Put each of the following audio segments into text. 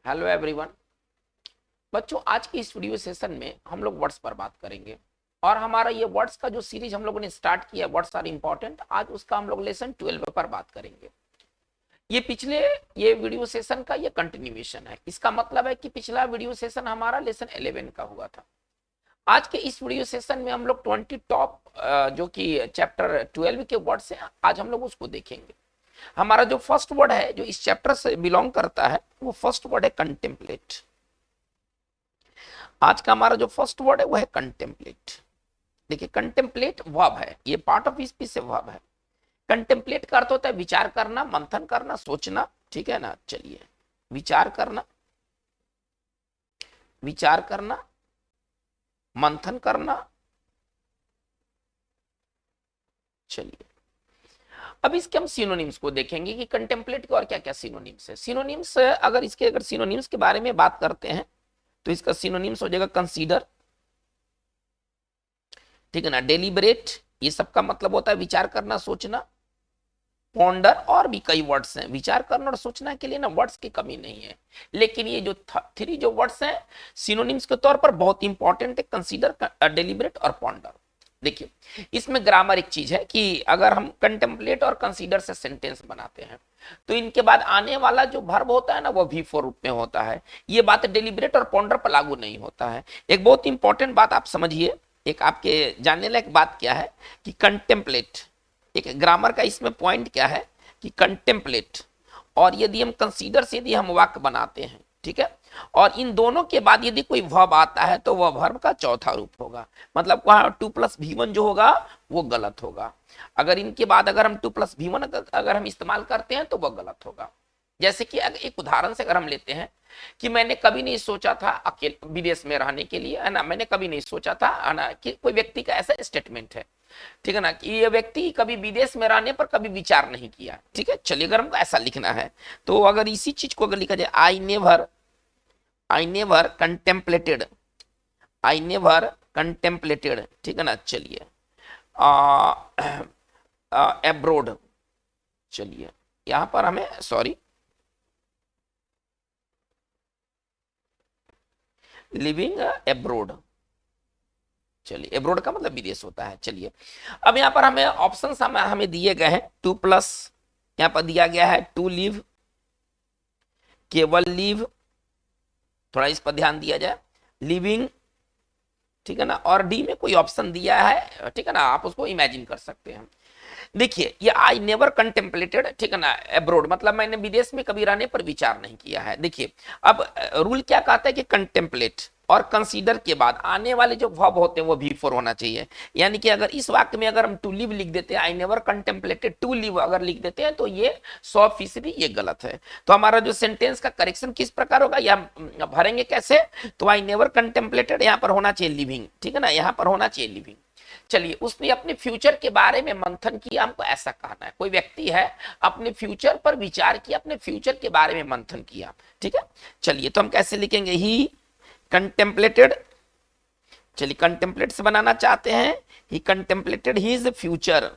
Hello everyone. बच्चों, आज की इस वीडियो सेशन में हम लोग वर्ड्स पर बात करेंगे और हमारा ये वर्ड्स का जो सीरीज हम लोगों ने स्टार्ट किया, वर्ड्स आर इंपॉर्टेंट, आज उसका हम लोग लेसन 12 पर बात करेंगे। ये पिछले ये वीडियो सेशन का ये कंटिन्यूएशन है। इसका मतलब है कि पिछला वीडियो सेशन हमारा लेसन 11 का हुआ था। आज के इस वीडियो सेशन में हम लोग 20 टॉप जो कि चैप्टर 12 के वर्ड्स हैं, आज हम लोग उसको देखेंगे। हमारा जो फर्स्ट वर्ड है जो इस चैप्टर से बिलोंग करता है, वो फर्स्ट वर्ड है कंटेम्पलेट। आज का हमारा जो फर्स्ट वर्ड है वो है कंटेम्पलेट। देखिए, कंटेम्पलेट वर्ब है, ये पार्ट ऑफ स्पीच से वर्ब है। कंटेम्पलेट का अर्थ होता है विचार करना, मंथन करना, सोचना। ठीक है ना। चलिए, विचार करना, विचार करना, मंथन करना। चलिए, अब इसके हम सिनोनिम्स को देखेंगे कि कंटेम्पलेट के और क्या क्या सिनोनिम्स है। सिनोनिम्स, अगर सिनोनिम्स के बारे में बात करते हैं तो इसका सिनोनिम्स हो जाएगा कंसीडर, ठीक है ना, डेलिबरेट, ये सबका मतलब होता है विचार करना, सोचना, पॉन्डर, और भी कई वर्ड्स हैं। विचार करना और सोचना के लिए ना वर्ड्स की कमी नहीं है, लेकिन ये जो थ्री जो वर्ड्स हैं सिनोनिम्स के तौर पर बहुत इंपॉर्टेंट है, कंसीडर, डेलिबरेट और पॉन्डर। देखिए, इसमें ग्रामर एक चीज है कि अगर हम कंटेम्पलेट और कंसीडर से सेंटेंस बनाते हैं तो इनके बाद आने वाला जो वर्ब होता है ना वो V4 रूप में होता है। ये बात डेलिबरेट और पॉन्डर पर लागू नहीं होता है। एक बहुत इंपॉर्टेंट बात आप समझिए, एक आपके जानने लायक बात क्या है कि कंटेम्पलेट, एक ग्रामर का इसमें पॉइंट क्या है कि कंटेम्पलेट और यदि हम कंसीडर से यदि हम वाक्य बनाते हैं, ठीक है, और इन दोनों के बाद यदि कोई वर्ब आता है तो वह वर्ब का चौथा रूप होगा। मतलब वहां 2+V1 जो होगा वो गलत होगा। अगर इनके बाद अगर हम 2+V1 अगर हम इस्तेमाल करते हैं तो वह गलत होगा। जैसे कि एक उदाहरण से अगर हम लेते हैं कि मैंने कभी नहीं सोचा था अकेले विदेश में रहने के लिए, है ना, मैंने कभी नहीं सोचा था, है ना, कि कोई व्यक्ति का ऐसा स्टेटमेंट है, ठीक है ना, कि ये व्यक्ति कभी विदेश में रहने पर कभी विचार नहीं किया। ठीक है, चलिए, अगर हमको ऐसा लिखना है तो अगर इसी चीज को अगर लिखा जाए, आई नेवर कंटेम्पलेटेड, आई नेवर कंटेम्पलेटेड, ठीक है ना। चलिए, एब्रोड, चलिए यहां पर हमें सॉरी लिविंग एब्रोड, चलिए एब्रोड का मतलब विदेश होता है। चलिए, अब यहाँ पर हमें ऑप्शंस हमें दिए गए हैं। 2+, यहाँ पर दिया गया है टू लीव, केवल लीव, थोड़ा इस पर ध्यान दिया जाए, लिविंग, ठीक है ना, और डी में कोई ऑप्शन दिया है, ठीक है ना, आप उसको इमेजिन कर सकते हैं। देखिए, ये आई नेवर कंटेम्पलेटेड, ठीक है ना, अब्रोड मतलब मैंने विदेश में कभी रहने पर विचार नहीं किया है। देखिए, अब रूल क्या कहता है कि कंटेम्पलेट और कंसीडर के बाद आने वाले जो वर्ब होते हैं वो V4 होना चाहिए। यानी कि अगर इस वाक्य में अगर हम टू लिव लिख देते हैं, I never contemplated to leave अगर लिख देते हैं तो ये 100% ये गलत है। तो हमारा जो सेंटेंस का करेक्शन किस प्रकार होगा, या भरेंगे कैसे, तो आई नेवर कंटेम्पलेटेड यहाँ पर होना चाहिए लिविंग, ठीक है ना, यहाँ पर होना चाहिए लिविंग। चलिए, उसने अपने फ्यूचर के बारे में मंथन किया, हमको ऐसा कहना है। कोई व्यक्ति है अपने फ्यूचर पर विचार किया, अपने फ्यूचर के बारे में मंथन किया, ठीक है। चलिए, तो हम कैसे लिखेंगे, ही कंटेम्पलेटेड, चलिए कंटेम्पलेट से बनाना चाहते हैं, ही कंटेम्पलेटेड हिज फ्यूचर।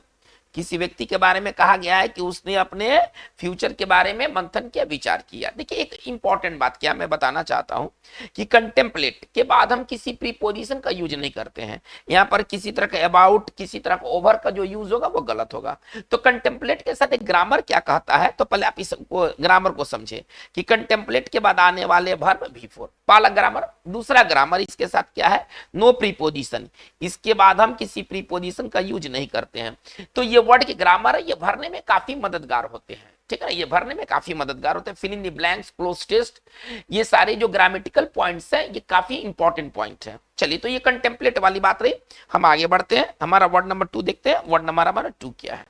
किसी व्यक्ति के बारे में कहा गया है कि उसने अपने फ्यूचर के बारे में मंथन किया, विचार किया। देखिए, एक इंपॉर्टेंट बात क्या मैं बताना चाहता हूं कि कंटेम्पलेट के बाद हम किसी प्रीपोजिशन का यूज नहीं करते हैं। यहां पर किसी तरह का अबाउट, किसी तरह का ओवर का जो यूज होगा वो गलत होगा। तो कंटेम्पलेट के साथ एक ग्रामर क्या कहता है, तो पहले आप इस ग्रामर को समझे कि कंटेम्पलेट के बाद आने वाले वर्ब V4, पहला ग्रामर। दूसरा ग्रामर इसके साथ क्या है, नो प्रीपोजिशन, इसके बाद हम किसी प्रीपोजिशन का यूज नहीं करते हैं। तो ये वर्ड के ग्रामर है, ये भरने में काफी मददगार होते हैं, ठीक है ना, ये भरने में काफी मददगार होते हैं। Fill in the blanks, cloze test, ये सारे जो ग्रामेटिकल पॉइंट्स हैं ये काफी इंपॉर्टेंट पॉइंट है। चलिए, तो ये कंटेम्पलेट वाली बात रही। हम आगे बढ़ते हैं, हमारा वर्ड नंबर 2 देखते हैं। वर्ड नंबर हमारा 2 क्या है,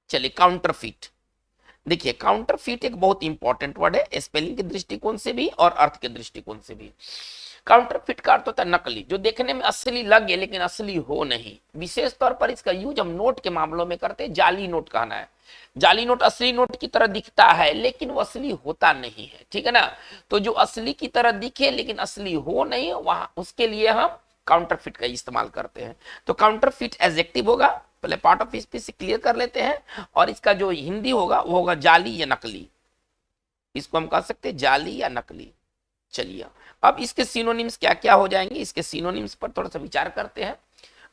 चलिए काउंटरफीट। देखिए, काउंटरफीट एक बहुत इंपॉर्टेंट वर्ड है, स्पेलिंग के दृष्टिकोण से भी और अर्थ के दृष्टिकोण से भी। काउंटरफिट का अर्थ होता है नकली, जो देखने में असली लगे लेकिन असली हो नहीं। विशेष तौर पर इसका यूज हम नोट के मामलों में करते हैं। जाली नोट कहना है, जाली नोट असली नोट की तरह दिखता है लेकिन वो असली होता नहीं है, ठीक है ना। तो जो असली की तरह दिखे लेकिन असली हो नहीं, वहां उसके लिए हम काउंटरफिट का इस्तेमाल करते हैं। तो काउंटरफिट एडजेक्टिव होगा, पहले पार्ट ऑफ स्पीच से क्लियर कर लेते हैं, और इसका जो हिंदी होगा वो होगा जाली या नकली। इसको हम कह सकते हैं जाली या नकली। चलिए अब इसके सिनोनिम्स क्या क्या हो जाएंगे, इसके सिनोनिम्स पर थोड़ा सा विचार करते हैं।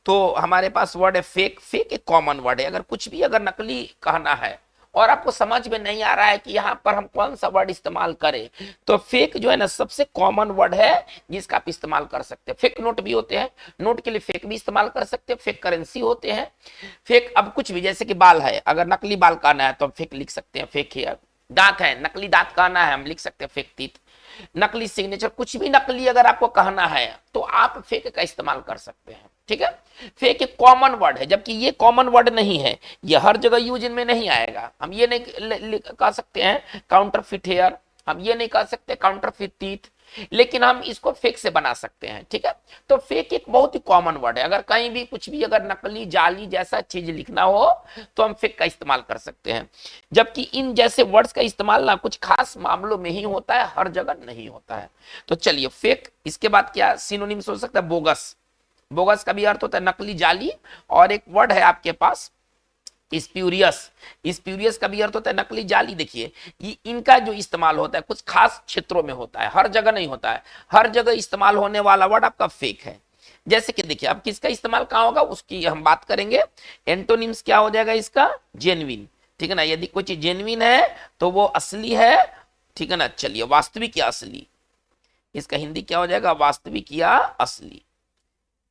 तो हमारे पास वर्ड है फेक। फेक एक कॉमन वर्ड है। अगर कुछ भी अगर नकली कहना है और आपको समझ में नहीं आ रहा है कि यहाँ पर हम कौन सा वर्ड इस्तेमाल करें, तो फेक जो है ना सबसे कॉमन वर्ड है जिसका आप इस्तेमाल कर सकते हैं। फेक नोट भी होते हैं, नोट के लिए फेक भी इस्तेमाल कर सकते हैं। फेक करेंसी होते हैं। फेक अब कुछ भी, जैसे कि बाल है, अगर नकली बाल कहना है तो हम फेक लिख सकते हैं, फेक हेयर। दांत है, नकली दांत कहना है हम लिख सकते हैं फेक टीथ। नकली सिग्नेचर, कुछ भी नकली अगर आपको कहना है तो आप फेक का इस्तेमाल कर सकते हैं। ठीक है, फेक एक कॉमन वर्ड है, जबकि ये कॉमन वर्ड नहीं है, ये हर जगह यूज इनमें नहीं आएगा। हम ये नहीं कह सकते हैं काउंटरफिट हेयर, हम ये नहीं कह सकते काउंटरफिट टीथ, लेकिन हम इसको फेक से बना सकते हैं। ठीक है, तो फेक एक बहुत ही कॉमन वर्ड है। अगर कहीं भी कुछ भी अगर नकली जाली जैसा चीज लिखना हो तो हम फेक का इस्तेमाल कर सकते हैं। जबकि इन जैसे वर्ड्स का इस्तेमाल ना कुछ खास मामलों में ही होता है, हर जगह नहीं होता है। तो चलिए फेक, इसके बाद क्या सिनोनिम्स हो सकता है, बोगस। बोगस का भी अर्थ होता है नकली, जाली। और एक वर्ड है आपके पास स्प्यूरियस। स्प्यूरियस का भी अर्थ होता है नकली, जाली। देखिए ये इनका जो इस्तेमाल होता है कुछ खास क्षेत्रों में होता है, हर जगह नहीं होता है। हर जगह इस्तेमाल होने वाला वर्ड आपका फेक है। जैसे कि देखिए अब किसका इस्तेमाल कहां होगा उसकी हम बात करेंगे। एंटोनिम्स क्या हो जाएगा इसका, जेन्युइन। ठीक है ना, यदि कोई चीज जेन्युइन है तो वो असली है। ठीक है ना, चलिए वास्तविक या असली, इसका हिंदी क्या हो जाएगा, वास्तविक या असली।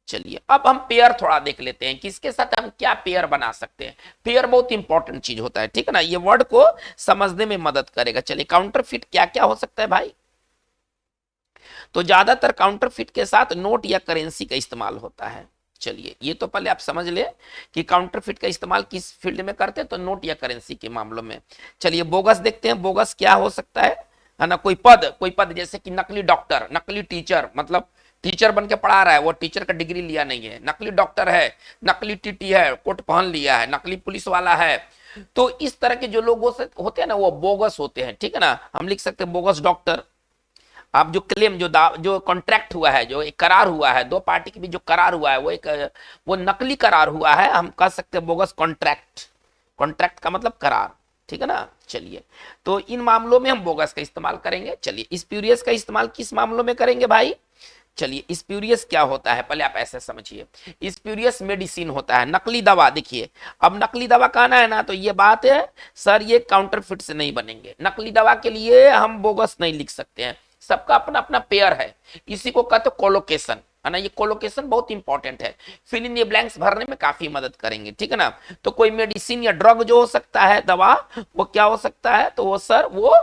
चलिए अब हम पेयर थोड़ा देख लेते हैं, किसके साथ हम क्या पेयर बना सकते हैं। पेयर बहुत इंपॉर्टेंट चीज होता है। ठीक है ना, ये वर्ड को समझने में मदद करेगा। चलिए काउंटरफिट क्या क्या हो सकता है भाई, तो ज्यादातर काउंटरफिट के साथ नोट या करेंसी का इस्तेमाल होता है। चलिए ये तो पहले आप समझ ले कि काउंटरफिट का इस्तेमाल किस फील्ड में करते हैं, तो नोट या करेंसी के मामलों में। चलिए बोगस देखते हैं, बोगस क्या हो सकता है ना, कोई पद जैसे कि नकली डॉक्टर, नकली टीचर, मतलब टीचर बन के पढ़ा रहा है, वो टीचर का डिग्री लिया नहीं है, नकली डॉक्टर है, नकली टीटी है, कोट पहन लिया है, नकली पुलिस वाला है। तो इस तरह के जो लोग होते हैं ना वो बोगस होते हैं। ठीक है ना, हम लिख सकते हैं बोगस डॉक्टर। आप जो क्लेम जो कॉन्ट्रैक्ट हुआ है, जो एक करार हुआ है, दो पार्टी के बीच जो करार हुआ है वो नकली करार हुआ है, हम कह सकते हैं बोगस कॉन्ट्रैक्ट। कॉन्ट्रैक्ट का मतलब करार। ठीक है ना, चलिए तो इन मामलों में हम बोगस का इस्तेमाल करेंगे। चलिए स्प्यूरियस का इस्तेमाल किस मामलों में करेंगे भाई, चलिए स्प्यूरियस क्या होता है पहले आप ऐसे समझिए। स्प्यूरियस मेडिसिन होता है, नकली दवा। देखिए अब नकली दवा कहना है ना तो ये बात है सर, ये काउंटरफिट से नहीं बनेंगे। नकली दवा के लिए हम बोगस नहीं लिख सकते हैं, सबका अपना अपना पेयर है। इसी को कहते हैं कोलोकेशन, है ना। ये कोलोकेशन बहुत इंपॉर्टेंट है, फिल इन द ब्लैंक्स भरने में काफी मदद करेंगे। ठीक है ना, तो कोई मेडिसिन या ड्रग जो हो सकता है, दवा, वो क्या हो सकता है, तो वो सर वो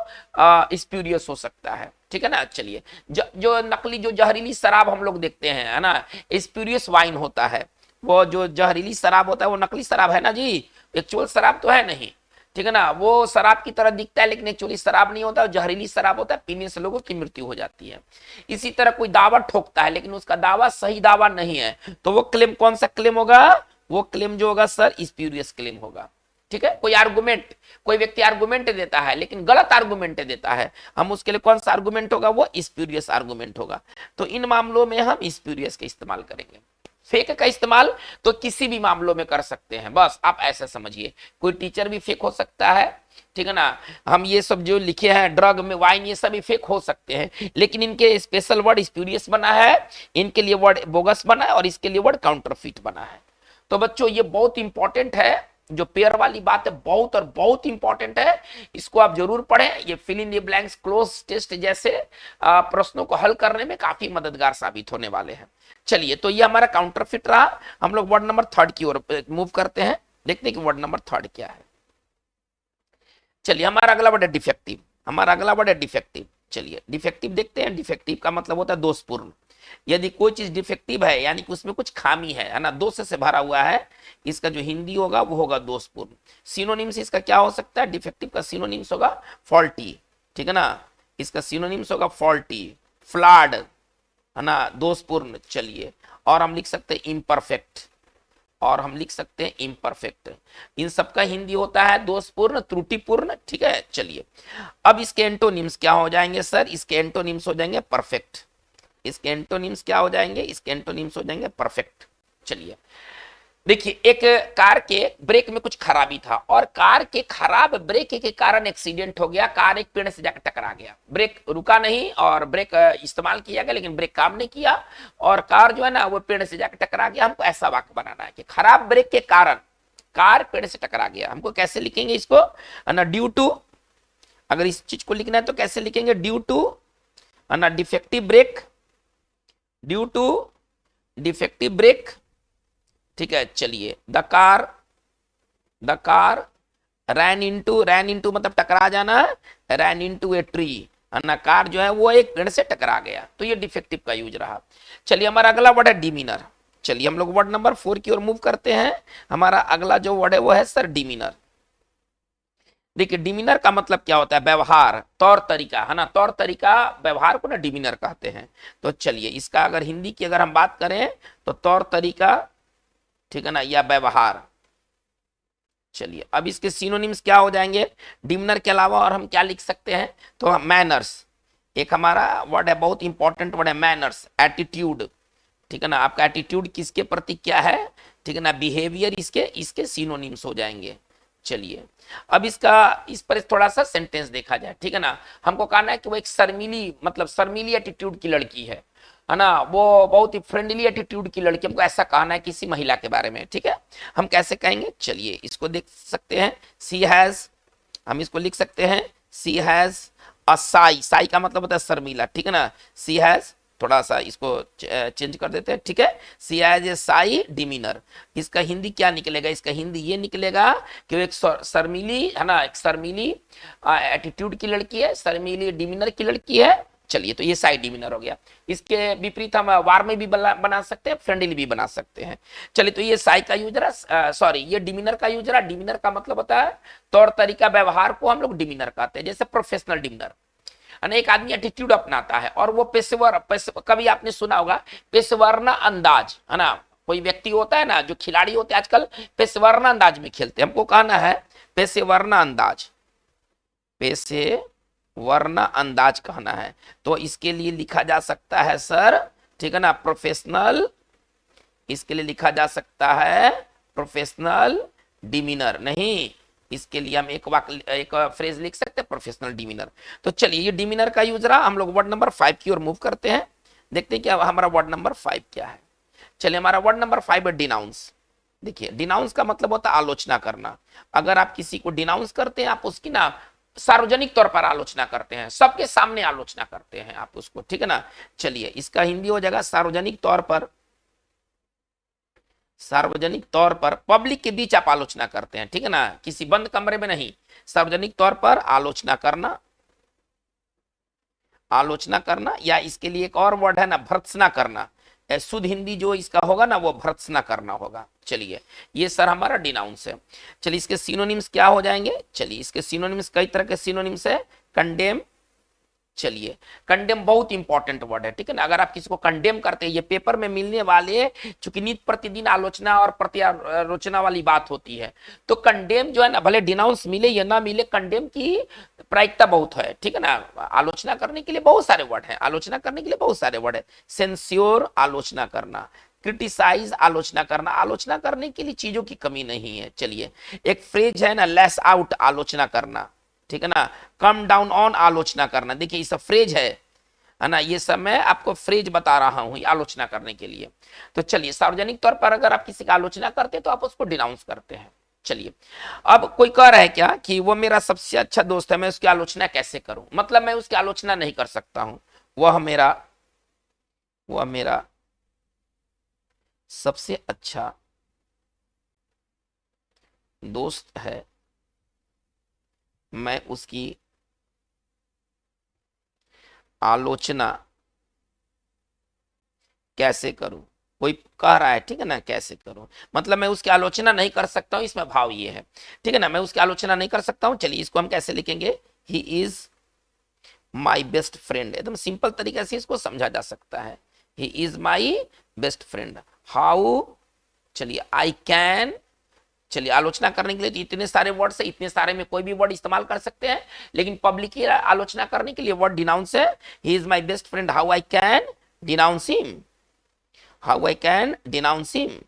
स्प्यूरियस हो सकता है। ठीक है ना, चलिए जो नकली जो जहरीली शराब हम लोग देखते हैं, है ना, स्प्यूरियस वाइन होता है। वो जो जहरीली शराब होता है वो नकली शराब है ना जी, एक्चुअल शराब तो है नहीं। ठीक है ना, वो शराब की तरह दिखता है लेकिन एक्चुअली शराब नहीं होता, जहरीली शराब होता है, पीने से लोगों की मृत्यु हो जाती है। इसी तरह कोई दावा ठोकता है लेकिन उसका दावा सही दावा नहीं है, तो वो क्लेम कौन सा क्लेम होगा, वो क्लेम जो होगा सर स्प्यूरियस क्लेम होगा। ठीक है, कोई आर्गुमेंट, कोई व्यक्ति आर्गुमेंट देता है लेकिन गलत आर्गुमेंट देता है, हम उसके लिए कौन सा आर्गुमेंट होगा, वो स्प्यूरियस आर्गुमेंट होगा। तो इन मामलों में हम स्प्यूरियस का इस्तेमाल करेंगे। फेक का इस्तेमाल तो किसी भी मामलों में कर सकते हैं, बस आप ऐसा समझिए। कोई टीचर भी फेक हो सकता है। ठीक है ना, हम ये सब जो लिखे हैं ड्रग में वाइन, ये सब भी फेक हो सकते हैं, लेकिन इनके स्पेशल वर्ड स्प्यूरियस बना है, इनके लिए वर्ड बोगस बना है और इसके लिए वर्ड काउंटरफिट बना है। तो बच्चों ये बहुत इंपॉर्टेंट है, जो पेयर वाली बात है बहुत और बहुत इंपॉर्टेंट है, इसको आप जरूर पढ़ें। ये fill in the blanks cloze test जैसे प्रश्नों को हल करने में काफी मददगार साबित होने वाले हैं। चलिए तो ये हमारा काउंटरफिट रहा। हम लोग वर्ड नंबर 3 की ओर मूव करते हैं, देखते हैं कि वर्ड नंबर 3 क्या है। चलिए हमारा अगला वर्ड है डिफेक्टिव। हमारा अगला वर्ड है डिफेक्टिव। चलिए डिफेक्टिव देखते हैं। डिफेक्टिव का मतलब होता है दोषपूर्ण। यदि कोई चीज डिफेक्टिव है यानी कि उसमें कुछ खामी है ना, दोष से भरा हुआ है, इसका जो हिंदी होगा वो होगा दोषपूर्ण। सिनोनिम्स इसका क्या हो सकता है, डिफेक्टिव का सिनोनिम्स होगा फॉल्टी। ठीक है ना, इसका सिनोनिम्स होगा फॉल्टी, फ्लॉड, है ना, दोषपूर्ण। चलिए और हम लिख सकते हैं इम्परफेक्ट, और हम लिख सकते हैं इम्परफेक्ट। इन सबका हिंदी होता है दोषपूर्ण, त्रुटिपूर्ण। ठीक है, चलिए अब इसके एंटोनिम्स क्या हो जाएंगे सर, इसके एंटोनिम्स हो जाएंगे परफेक्ट। इसके एंटोनिम्स क्या हो जाएंगे, इसके एंटोनिम्स हो जाएंगे परफेक्ट। चलिए देखिए, एक कार के ब्रेक में कुछ खराबी था और कार के खराब ब्रेक के कारण एक्सीडेंट हो गया। कार एक पेड़ से जाकर टकरा गया, ब्रेक रुका नहीं और ब्रेक इस्तेमाल किया गया लेकिन ब्रेक काम नहीं किया और कार जो है ना वो पेड़ से जाकर टकरा गया। हमको ऐसा वाक्य बनाना है कि खराब ब्रेक के कारण कार पेड़ से टकरा गया। हमको कैसे लिखेंगे इसको, है ना, ड्यू टू, अगर इस चीज को लिखना है तो कैसे लिखेंगे, ड्यू टू, है ना, defective brake, due to defective brake. ठीक है, चलिए, द कार रैन इनटू मतलब टकरा जाना, रैन इनटू ए ट्री, ना कार जो है वो एक पेड़ से टकरा गया, तो ये डिफेक्टिव का यूज रहा। चलिए, हमारा अगला वर्ड है डिमीनर। चलिए हम लोग वर्ड नंबर 4 की ओर मूव करते हैं। हमारा अगला जो वर्ड है वो है सर डिमीनर। देखिए, डिमीनर का मतलब क्या होता है, व्यवहार, तौर तरीका, है ना, तौर तरीका, व्यवहार को ना डिमीनर कहते हैं। तो चलिए, इसका अगर हिंदी की अगर हम बात करें तो तौर तरीका, ठीक है ना, या व्यवहार। चलिए, अब इसके सिनोनिम्स क्या हो जाएंगे डिमीनर के अलावा, और हम क्या लिख सकते हैं, तो मैनर्स, एक हमारा वर्ड है, बहुत इंपॉर्टेंट वर्ड है मैनर्स, एटीट्यूड, ठीक है ना, आपका एटीट्यूड किसके प्रति क्या है, ठीक है ना, बिहेवियर, इसके इसके सिनोनिम्स हो जाएंगे। चलिए, अब इस पर थोड़ा सा सेंटेंस देखा जाए, ठीक है ना। हमको कहना है कि वो एक शर्मीली, मतलब शर्मीली एटीट्यूड की लड़की है ना, वो बहुत ही फ्रेंडली एटीट्यूड की लड़की, हमको ऐसा कहना है किसी महिला के बारे में, ठीक है। हम कैसे कहेंगे, चलिए इसको देख सकते हैं, सी हैज, हम इसको लिख सकते हैं, सी हैज अ साई, साई का मतलब होता है शर्मीला, ठीक है ना, सी हैज, थोड़ा सा इसको चेंज कर देते हैं, ठीक है, सी हैज ए साई डिमीनर। इसका हिंदी क्या निकलेगा, इसका हिंदी ये निकलेगा कि वो एक शर्मीली, है ना, एक शर्मीली एटीट्यूड की लड़की है, शर्मीली डिमीनर की लड़की है। चलिए, तो ये साइड डिमीनर हो गया। इसके विपरीत हम वार में भी बना सकते हैं, फ्रेंडली भी बना सकते हैं। चलिए, तो ये साई का यूज रहा, सॉरी, ये डिमीनर का यूज रहा। डिमीनर का मतलब होता है तौर तरीका, व्यवहार को हम लोग डिमीनर कहते हैं। जैसे प्रोफेशनल डिमीनर, एक आदमी एटीट्यूड अपनाता है और वो पेशेवर, कभी आपने सुना होगा पेशेवरना अंदाज, है ना, कोई व्यक्ति होता है ना, जो खिलाड़ी होते हैं आजकल पेशेवरना अंदाज में खेलते हैं, हमको कहना है पेशेवरना अंदाज, पेशेवरना अंदाज कहना है। तो इसके लिए लिखा जा सकता है सर, ठीक है ना, प्रोफेशनल, इसके लिए लिखा जा सकता है प्रोफेशनल डिमीनर, नहीं, इसके लिए हम एक फ्रेज लिख सकते हैं, प्रोफेशनल डिमीनर। तो चलिए, ये डिमीनर का यूज रहा। हम लोग वर्ड नंबर 5 की ओर मूव करते हैं, देखते हैं क्या हमारा वर्ड नंबर 5 क्या है। चलिए, हमारा वर्ड नंबर 5 है डिनाउंस। देखिए, डिनाउंस का मतलब होता है आलोचना करना। अगर आप किसी को डिनाउंस करते हैं, आप उसकी ना सार्वजनिक तौर पर आलोचना करते हैं, सबके सामने आलोचना करते हैं आप उसको, ठीक है ना। चलिए, इसका हिंदी हो जाएगा सार्वजनिक तौर पर, सार्वजनिक तौर पर, पब्लिक के बीच आप आलोचना करते हैं, ठीक है ना, किसी बंद कमरे में नहीं, सार्वजनिक तौर पर आलोचना करना, आलोचना करना। या इसके लिए एक और वर्ड है ना, भर्त्सना करना, शुद्ध हिंदी जो इसका होगा ना वो भर्त्सना करना होगा। चलिए, ये सर हमारा डिनाउंस है। चलिए, इसके सिनोनिम्स क्या हो जाएंगे, चलिए इसके सिनोनिम्स कई तरह के सिनोनिम्स है। कंडेम, चलिए, कंडेम बहुत इंपॉर्टेंट वर्ड है, ठीक है ना। अगर आप किसी को कंडेम करते हैं, ये पेपर में मिलने वाले, चूंकि नित्य प्रतिदिन आलोचना और प्रत्यालोचना वाली बात होती है, तो कंडेम जो है ना, भले डिनाउंस मिले या ना मिले, कंडेम की प्रायिकता बहुत है, ठीक है ना। आलोचना करने के लिए बहुत सारे वर्ड हैं, आलोचना करने के लिए बहुत सारे वर्ड है। सेंस्योर, आलोचना करना, क्रिटिसाइज, आलोचना करना, आलोचना करने के लिए चीजों की कमी नहीं है। चलिए, एक फ्रेज है ना, लेस आउट, आलोचना करना, ठीक है ना, कम डाउन ऑन, आलोचना करना। देखिए, ये सब फ्रेज है ना, ये सब मैं आपको फ्रेज बता रहा हूं आलोचना करने के लिए। तो चलिए, सार्वजनिक तौर पर अगर आप किसी का आलोचना करते हैं तो आप उसको डिनाउंस करते हैं। चलिए, अब कोई कह रहा है क्या कि वो मेरा सबसे अच्छा दोस्त है, मैं उसकी आलोचना कैसे करूं, मतलब मैं उसकी आलोचना नहीं कर सकता हूं, वह मेरा सबसे अच्छा दोस्त है, मैं उसकी आलोचना कैसे करूं, कोई कह रहा है, ठीक है ना, कैसे करूं, मतलब मैं उसकी आलोचना नहीं कर सकता हूं, इसमें भाव ये है, ठीक है ना, मैं उसकी आलोचना नहीं कर सकता हूं। चलिए, इसको हम कैसे लिखेंगे, he is my best friend, एकदम सिंपल तरीके से इसको समझा जा सकता है, he is my best friend. How, चलिए, आई कैन, चलिए, आलोचना करने के लिए तो इतने सारे वर्ड्स है, इतने सारे में कोई भी वर्ड इस्तेमाल कर सकते हैं, लेकिन पब्लिक की आलोचना करने के लिए वर्ड डिनाउंस है। He is my best friend, how I can denounce him, how I can denounce him.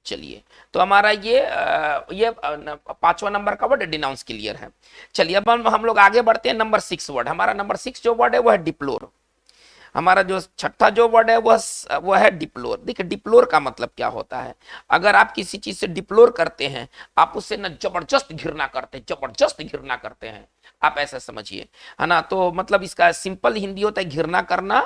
चलिए, तो हमारा ये पांचवा नंबर का वर्ड डिनाउंस क्लियर है। चलिए अब हम लोग आगे बढ़ते हैं। नंबर 6 वर्ड, हमारा नंबर 6 जो वर्ड है वो है डिप्लोर। हमारा जो छठा जो वर्ड है वह है डिप्लोर। देखिए डिप्लोर का मतलब क्या होता है, अगर आप किसी चीज से डिप्लोर करते हैं, आप उससे ना जबरदस्त घृणा करते हैं, जबरदस्त घृणा करते हैं, आप ऐसा समझिए, है ना। तो मतलब इसका सिंपल हिंदी होता है घृणा करना,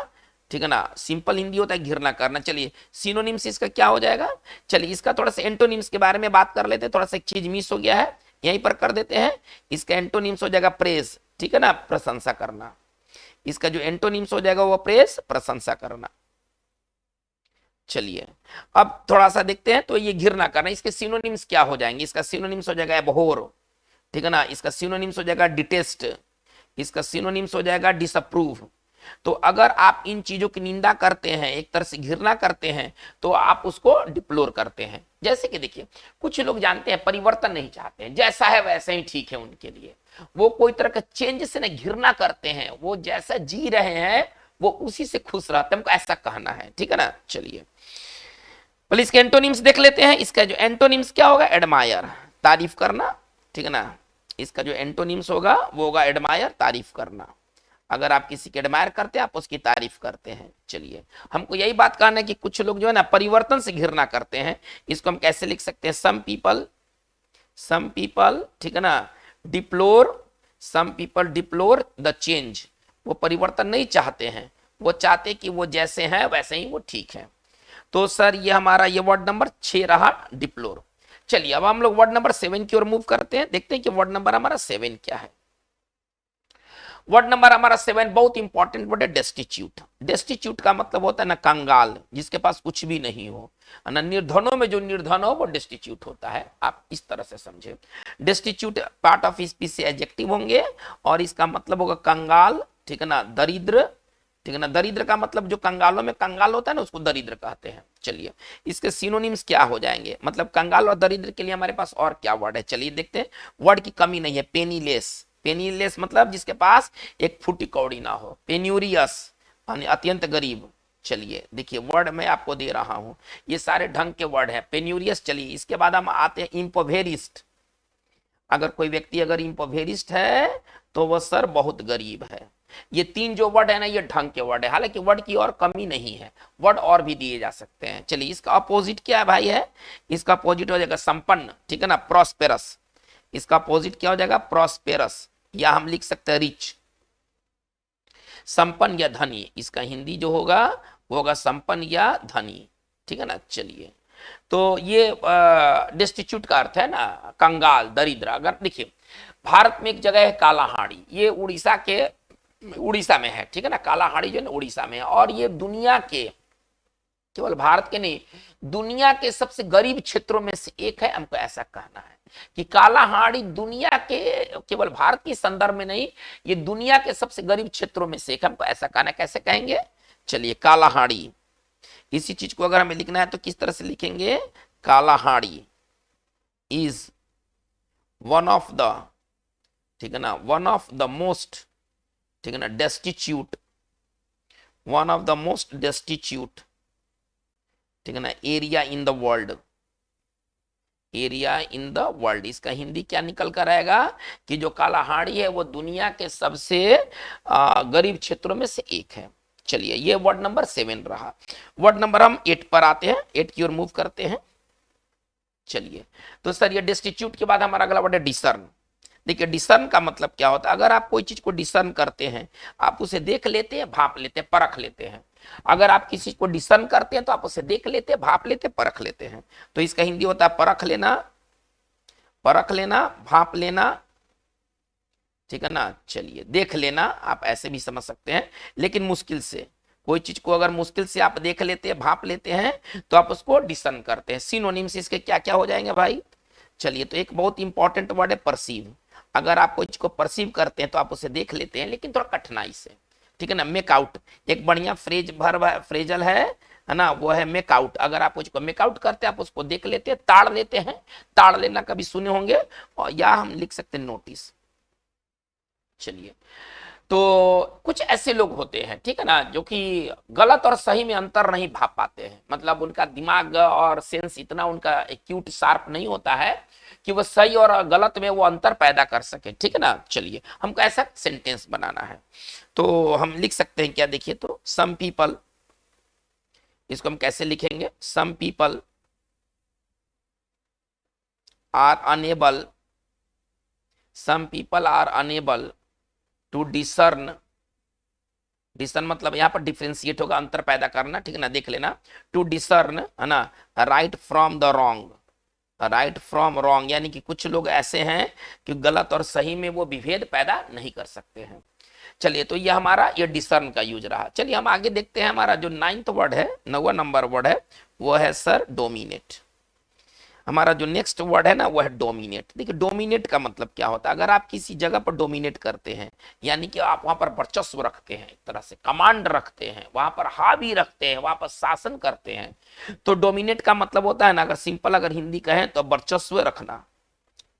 ठीक है ना, सिंपल हिंदी होता है घृणा करना। चलिए सिनोनिम्स इसका क्या हो जाएगा, चलिए इसका थोड़ा सा एंटोनिम्स के बारे में बात कर लेते हैं, थोड़ा सा एक चीज मिस हो गया है, यहीं पर कर देते हैं। इसका एंटोनिम्स हो जाएगा प्रेज, ठीक है ना, प्रशंसा करना। इसका जो एंटोनिम्स हो जाएगा वो प्रेज, प्रशंसा करना। चलिए अब थोड़ा सा देखते हैं, तो ये घृणा करना, इसके सिनोनिम्स क्या हो जाएंगे। इसका सिनोनिम्स हो जाएगा एबहोर, ठीक है ना, इसका सिनोनिम्स हो जाएगा डिटेस्ट, इसका सिनोनिम्स हो जाएगा डिसअप्रूव। तो अगर आप इन चीजों की निंदा करते हैं, एक तरह से घृणा करते हैं, तो आप उसको डिप्लोर करते हैं। जैसे कि देखिए कुछ लोग जानते हैं परिवर्तन नहीं चाहते हैं, जैसा है वैसा ही ठीक है उनके लिए, वो कोई तरह का चेंज से ना घृणा करते हैं, वो जैसा जी रहे हैं वो उसी से खुश रहते हैं, हमको ऐसा कहना है, ठीक है ना। चलिए पहले इसके एंटोनिम्स देख लेते हैं। इसका जो एंटोनिम्स क्या होगा, एडमायर, तारीफ करना, ठीक है ना। इसका जो एंटोनिम्स होगा वो होगा एडमायर, तारीफ करना। अगर आप किसी की एडमायर करते हैं, आप उसकी तारीफ करते हैं। चलिए हमको यही बात कहना है कि कुछ लोग जो है ना परिवर्तन से घृणा करते हैं, इसको हम कैसे लिख सकते हैं, सम पीपल, ठीक है ना, डिप्लोर, सम पीपल डिप्लोर द चेंज। वो परिवर्तन नहीं चाहते हैं, वो चाहते कि वो जैसे हैं वैसे ही वो ठीक है। तो सर ये हमारा ये वर्ड नंबर 6 रहा, डिप्लोर। चलिए अब हम लोग वर्ड नंबर 7 की ओर मूव करते हैं, देखते हैं कि वर्ड नंबर हमारा 7 क्या है। वर्ड नंबर हमारा 7 बहुत इंपॉर्टेंट वर्ड है, डेस्टिट्यूट। डेस्टिट्यूट का मतलब होता है ना कंगाल, जिसके पास कुछ भी नहीं हो, ना निर्धनों में जो निर्धन हो वो डेस्टिट्यूट होता है, आप इस तरह से समझे। डेस्टिट्यूट पार्ट ऑफ स्पीच से एडजेक्टिव होंगे और इसका मतलब होगा कंगाल, ठीक है ना, दरिद्र, ठीक है ना। दरिद्र का मतलब जो कंगालों में कंगाल होता है ना उसको दरिद्र कहते हैं। चलिए इसके सिनोनिम्स क्या हो जाएंगे, मतलब कंगाल और दरिद्र के लिए हमारे पास और क्या वर्ड है, चलिए देखते हैं। वर्ड की कमी नहीं है, पेनीलेस, पेनीलेस मतलब जिसके पास एक फुटी कौड़ी ना हो। पेन्यूरियस अत्यंत गरीब। चलिए देखिए वर्ड मैं आपको दे रहा हूं, ये सारे ढंग के वर्ड है। पेन्यूरियस, चलिए इसके बाद हम आते हैं इम्पोवेरिस्ट। अगर कोई व्यक्ति अगर इम्पोवेरिस्ट है तो वह सर बहुत गरीब है। ये 3 जो वर्ड है ना ये ढंग के वर्ड है, हालांकि वर्ड की और कमी नहीं है, वर्ड और भी दिए जा सकते हैं। चलिए इसका अपोजिट क्या है भाई, है इसका अपोजिट हो जाएगा संपन्न, ठीक है ना, प्रॉस्पेरस। इसका अपोजिट क्या हो जाएगा, प्रॉस्पेरस, या हम लिख सकते हैं रिच, संपन्न या धनी। इसका हिंदी जो होगा वो होगा संपन्न या धनी, ठीक है ना। चलिए तो ये डेस्टिट्यूट का अर्थ है ना कंगाल, दरिद्र। अगर देखिए भारत में एक जगह है कालाहांडी, ये उड़ीसा में है, ठीक है ना, कालाहांडी जो है ना उड़ीसा में है, और ये दुनिया के, केवल भारत के नहीं, दुनिया के सबसे गरीब क्षेत्रों में से एक है। हमको ऐसा कहना है कि कालाहांडी दुनिया के, केवल भारत के संदर्भ में नहीं, ये दुनिया के सबसे गरीब क्षेत्रों में से एक, हमको ऐसा कहना है। कैसे कहेंगे, चलिए कालाहांडी, इसी चीज को अगर हमें लिखना है तो किस तरह से लिखेंगे, Kalahandi is one of the, ठीक है ना, वन ऑफ द मोस्ट, ठीक है ना, destitute, one of the most destitute, ठीक है ना, area in the world, area in the world. इसका हिंदी क्या निकल कर आएगा कि जो कालाहांडी है वो दुनिया के सबसे गरीब क्षेत्रों में से एक है। चलिए ये वर्ड नंबर 7 रहा। वर्ड नंबर हम 8 पर आते हैं, 8 की ओर मूव करते हैं। चलिए तो सर ये डेस्टिट्यूट के बाद हमारा अगला वर्ड है डिसर्न। देखिए डिसर्न का मतलब क्या होता है, अगर आप कोई चीज को डिसर्न करते हैं, आप उसे देख लेते हैं, भाप लेते हैं, परख लेते हैं। अगर आप किसी को डिसर्न करते हैं तो आप उसे देख लेते हैं, भाप लेते हैं, परख लेते हैं। तो इसका हिंदी होता है परख लेना, परख लेना, भाप लेना, ठीक है ना। चलिए देख लेना आप ऐसे भी समझ सकते हैं, लेकिन मुश्किल से, कोई चीज को अगर मुश्किल से आप देख लेते हैं, भाप लेते हैं, तो आप उसको डिसर्न करते हैं। सिनोनिम्स इसके क्या क्या हो जाएंगे भाई, चलिए तो एक बहुत इंपॉर्टेंट वर्ड है परसीव। अगर आप कोई चीज को परसीव करते हैं तो आप उसे देख लेते हैं, लेकिन थोड़ा कठिनाई से, ठीक है ना। मेक आउट एक बढ़िया फ्रेजल है ना, वो है मेक आउट। अगर आप उसको मेक आउट करते हैं, आप उसको देख लेते हैं, ताड़ लेते हैं, ताड़ लेना कभी सुने होंगे, और या हम लिख सकते हैं नोटिस। चलिए तो कुछ ऐसे लोग होते हैं, ठीक है ना, जो कि गलत और सही में अंतर नहीं भाप पाते हैं। मतलब उनका दिमाग और सेंस इतना उनका एक्यूट शार्प नहीं होता है कि वो सही और गलत में वो अंतर पैदा कर सके, ठीक है ना। चलिए हमको ऐसा सेंटेंस बनाना है, तो हम लिख सकते हैं क्या, देखिए, तो सम पीपल, इसको हम कैसे लिखेंगे, some people are unable, some people are unable to discern, discern मतलब यहां पर डिफ्रेंशिएट होगा, अंतर पैदा करना, ठीक है ना, देख लेना, टू डिसर्न, है ना, right from the wrong, right from wrong, यानी कि कुछ लोग ऐसे हैं कि गलत और सही में वो विभेद पैदा नहीं कर सकते हैं। चलिए, तो ये हमारा ये डिसर्न का यूज रहा। चलिए हम आगे देखते हैं, हमारा जो 9th वर्ड है, 9वां नंबर वर्ड है, वो है सर डोमिनेट। हमारा जो नेक्स्ट वर्ड है ना, वो है डोमिनेट। देखिए डोमिनेट का मतलब क्या होता है, अगर आप किसी जगह पर डोमिनेट करते हैं, यानी कि आप वहां पर वर्चस्व रखते हैं, एक तरह से कमांड रखते हैं, वहां पर हावी रखते हैं, वहां पर शासन करते हैं, तो डोमिनेट का मतलब होता है ना, अगर सिंपल अगर हिंदी कहें तो वर्चस्व रखना,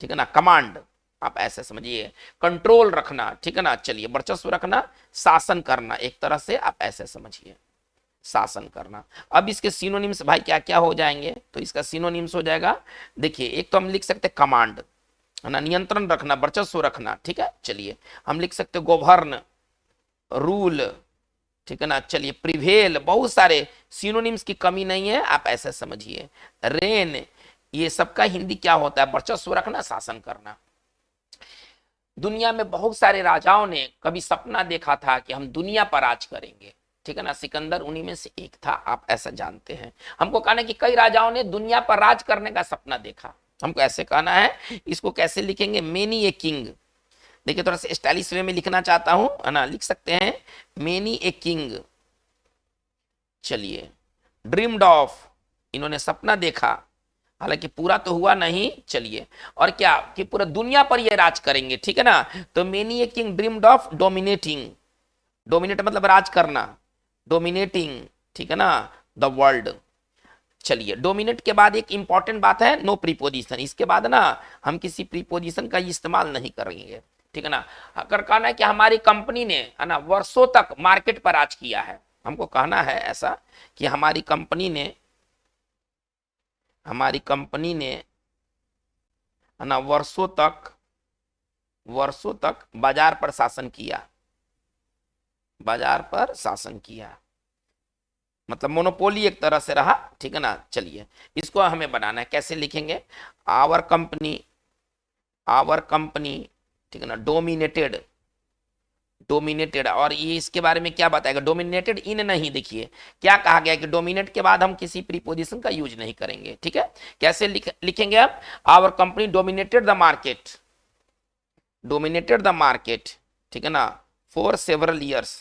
ठीक है ना, कमांड, आप ऐसे समझिए, कंट्रोल रखना, ठीक है ना। चलिए, वर्चस्व रखना, शासन करना, एक तरह से आप ऐसे समझिए, शासन करना। अब इसके सिनोनिम्स भाई क्या क्या हो जाएंगे, तो इसका सिनोनिम्स हो जाएगा, देखिए, एक तो हम लिख सकते हैं कमांड, है ना, नियंत्रण रखना, वर्चस्व रखना, ठीक है। चलिए हम लिख सकते हैं गवर्न, रूल, ठीक है ना। चलिए प्रिवेल, बहुत सारे सिनोनिम्स की कमी नहीं है, आप ऐसे समझिए, रेन, ये सबका हिंदी क्या होता है, वर्चस्व रखना, शासन करना। दुनिया में बहुत सारे राजाओं ने कभी सपना देखा था कि हम दुनिया पर राज करेंगे, ठीक है ना, सिकंदर उन्हीं में से एक था, आप ऐसा जानते हैं। हमको कहना है कि कई राजाओं ने दुनिया पर राज करने का सपना देखा, हमको ऐसे कहना है। इसको कैसे लिखेंगे, मेनी ए किंग, देखिए थोड़ा सा स्टाइलिश वे में लिखना चाहता हूं, है ना, लिख सकते हैं मेनी ए किंग। चलिए, ड्रीम्ड ऑफ, इन्होंने सपना देखा, हालांकि पूरा तो हुआ नहीं। चलिए, और क्या कि पूरा दुनिया पर ये राज करेंगे, ठीक है ना, तो many a king dreamed of dominating, dominate मतलब राज करना, डोमिनेटिंग, ठीक है ना, द वर्ल्ड। चलिए, डोमिनेट के बाद एक इंपॉर्टेंट बात है, नो प्रीपोजिशन, इसके बाद ना हम किसी प्रीपोजिशन का इस्तेमाल नहीं करेंगे, ठीक है ना। अगर कहना है कि हमारी कंपनी ने, है ना, वर्षों तक मार्केट पर राज किया है, हमको कहना है ऐसा कि हमारी कंपनी ने, हमारी कंपनी ने, है ना, वर्षों तक, वर्षों तक बाजार पर शासन किया, बाजार पर शासन किया, मतलब मोनोपोली एक तरह से रहा, ठीक है ना। चलिए इसको हमें बनाना है, कैसे लिखेंगे, आवर कंपनी, आवर कंपनी, ठीक है ना, डोमिनेटेड, डोमिनेटेड, और ये इसके बारे में क्या बताएगा, डोमिनेटेड इन नहीं, देखिए क्या कहा गया कि डोमिनेट के बाद हम किसी प्रीपोजिशन का यूज नहीं करेंगे, ठीक है। कैसे लिखेंगे आप, our company dominated the market, dominated the market, ठीक है ना, for several years,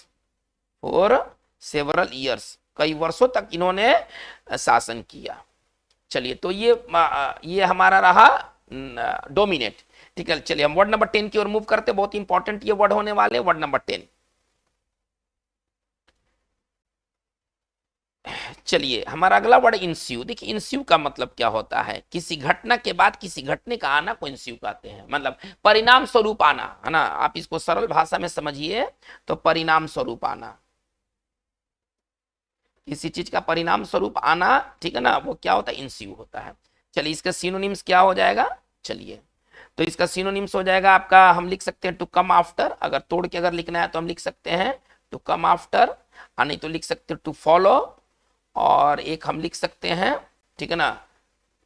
for several years, कई वर्षों तक इन्होंने शासन किया। चलिए, तो ये हमारा रहा डोमिनेट, ठीक है। चलिए हम वर्ड नंबर 10 की ओर मूव करते, बहुत इंपॉर्टेंट ये वर्ड होने वाले, वर्ड नंबर 10। चलिए हमारा अगला वर्ड इंस्यू। देखिए इंस्यू का मतलब क्या होता है, किसी घटना के बाद किसी घटने का आना को इंस्यू कहते हैं, मतलब परिणाम स्वरूप आना, है ना, आप इसको सरल भाषा में समझिए तो परिणाम स्वरूप आना, किसी चीज का परिणाम स्वरूप आना, ठीक है ना, वो क्या होता है, इंस्यू होता है। चलिए इसका सिनोनिम्स क्या हो जाएगा, चलिए तो इसका सिनोनिम्स हो जाएगा आपका, हम लिख सकते हैं टू कम आफ्टर, अगर तोड़ के अगर लिखना है तो हम लिख सकते हैं टू कम आफ्टर, नहीं तो लिख सकते हैं टू फॉलो, और एक हम लिख सकते हैं, ठीक है ना,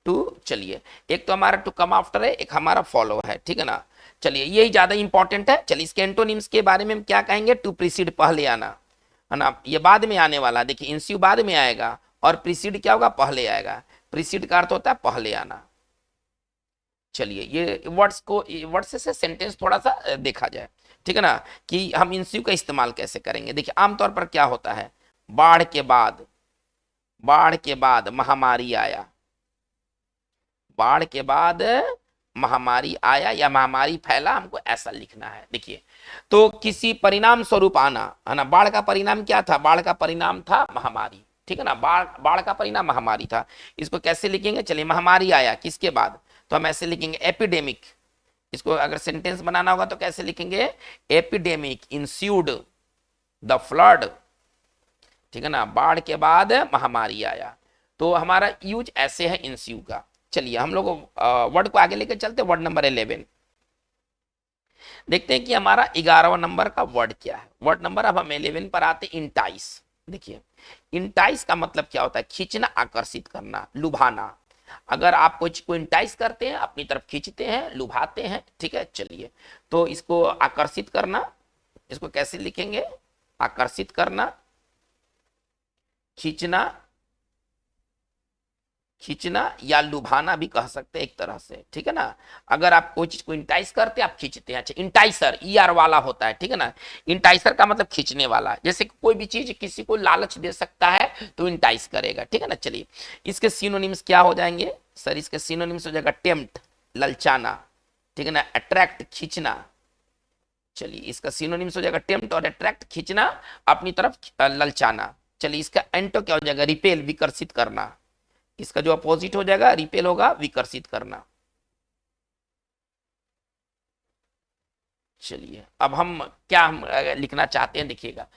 टू, चलिए एक तो हमारा टू कम आफ्टर है, एक हमारा फॉलो है, ठीक है ना। चलिए यही ज्यादा इंपॉर्टेंट है। चलिए इसके एंटोनिम्स के बारे में हम क्या कहेंगे, टू प्रीसीड पहले आना, है ना, ये बाद में आने वाला, देखिए इंस्यू बाद में आएगा और प्रीसीड क्या होगा, पहले आएगा, प्रीसीड का अर्थ होता है पहले आना। चलिए ये वर्ड्स को, वर्ड्स से सेंटेंस थोड़ा सा देखा जाए, ठीक है ना, कि हम इंस्यू का इस्तेमाल कैसे करेंगे। देखिए आमतौर पर क्या होता है, बाढ़ के बाद, बाढ़ के बाद महामारी आया, बाढ़ के बाद महामारी आया या महामारी फैला, हमको ऐसा लिखना है। देखिए तो किसी परिणाम स्वरूप आना, है ना, बाढ़ का परिणाम क्या था, बाढ़ का परिणाम था महामारी, ठीक है ना, बाढ़, बाढ़ का परिणाम महामारी था। इसको कैसे लिखेंगे, चलिए महामारी आया किसके बाद, तो हम ऐसे लिखेंगे एपिडेमिक, इसको अगर सेंटेंस बनाना होगा तो कैसे लिखेंगे, एपिडेमिक इंस्यूड द फ्लड, ठीक है ना, बाढ़ के बाद महामारी आया। तो हमारा यूज ऐसे है इंस्यू का। चलिए हम लोग वर्ड को आगे लेकर चलते, वर्ड नंबर 11 देखते हैं कि हमारा 11वां नंबर का वर्ड क्या है। वर्ड नंबर अब हम 11 पर आते, इंटाइस। देखिए इंटाइस का मतलब क्या होता है, खींचना, आकर्षित करना, लुभाना। अगर आप कुछ को इंटाइस करते हैं, अपनी तरफ खींचते हैं, लुभाते हैं, ठीक है। चलिए तो इसको आकर्षित करना, इसको कैसे लिखेंगे, आकर्षित करना, खींचना, खींचना या लुभाना भी कह सकते हैं एक तरह से, ठीक है ना। अगर आप कोई चीज को इंटाइस करते हैं, आप खींचते हैं। अच्छा इंटाइसर ईआर वाला होता है, ठीक है ना। इंटाइसर का मतलब खींचने वाला, जैसे कोई भी चीज किसी को लालच दे सकता है तो इंटाइस करेगा, ठीक है ना। चलिए इसके सिनोनिम्स क्या हो जाएंगे सर, इसके सिनोनिम्स हो जाएगा टेम्प्ट, ललचाना, ठीक है ना, अट्रैक्ट, खींचना। चलिए इसका सिनोनिम्स हो जाएगा टेम्प्ट और अट्रैक्ट, खींचना, अपनी तरफ ललचाना। चलिए इसका एंटो क्या हो जाएगा, रिपेल, विकर्षित करना। इसका जो अपोजिट हो जाएगा रिपेल होगा, विकर्षित करना। चलिए अब हम क्या हम लिखना चाहते हैं, देखिएगा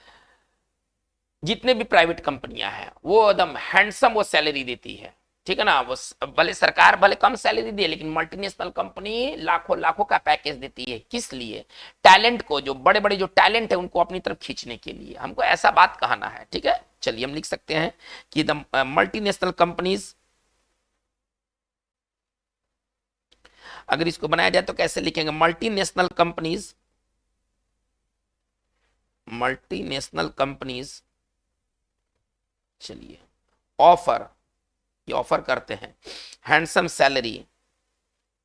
जितने भी प्राइवेट कंपनियां हैं वो एकदम हैंडसम वो सैलरी देती है, ठीक है ना। वो भले सरकार भले कम सैलरी दे, लेकिन मल्टीनेशनल कंपनी लाखों लाखों का पैकेज देती है। किस लिए, टैलेंट को, जो बड़े बड़े जो टैलेंट है उनको अपनी तरफ खींचने के लिए। हमको ऐसा बात कहना है, ठीक है। चलिए हम लिख सकते हैं कि द मल्टीनेशनल कंपनीज, अगर इसको बनाया जाए तो कैसे लिखेंगे, मल्टीनेशनल कंपनीज, मल्टीनेशनल कंपनीज, चलिए ऑफर, ये ऑफर करते हैं हैंडसम सैलरी,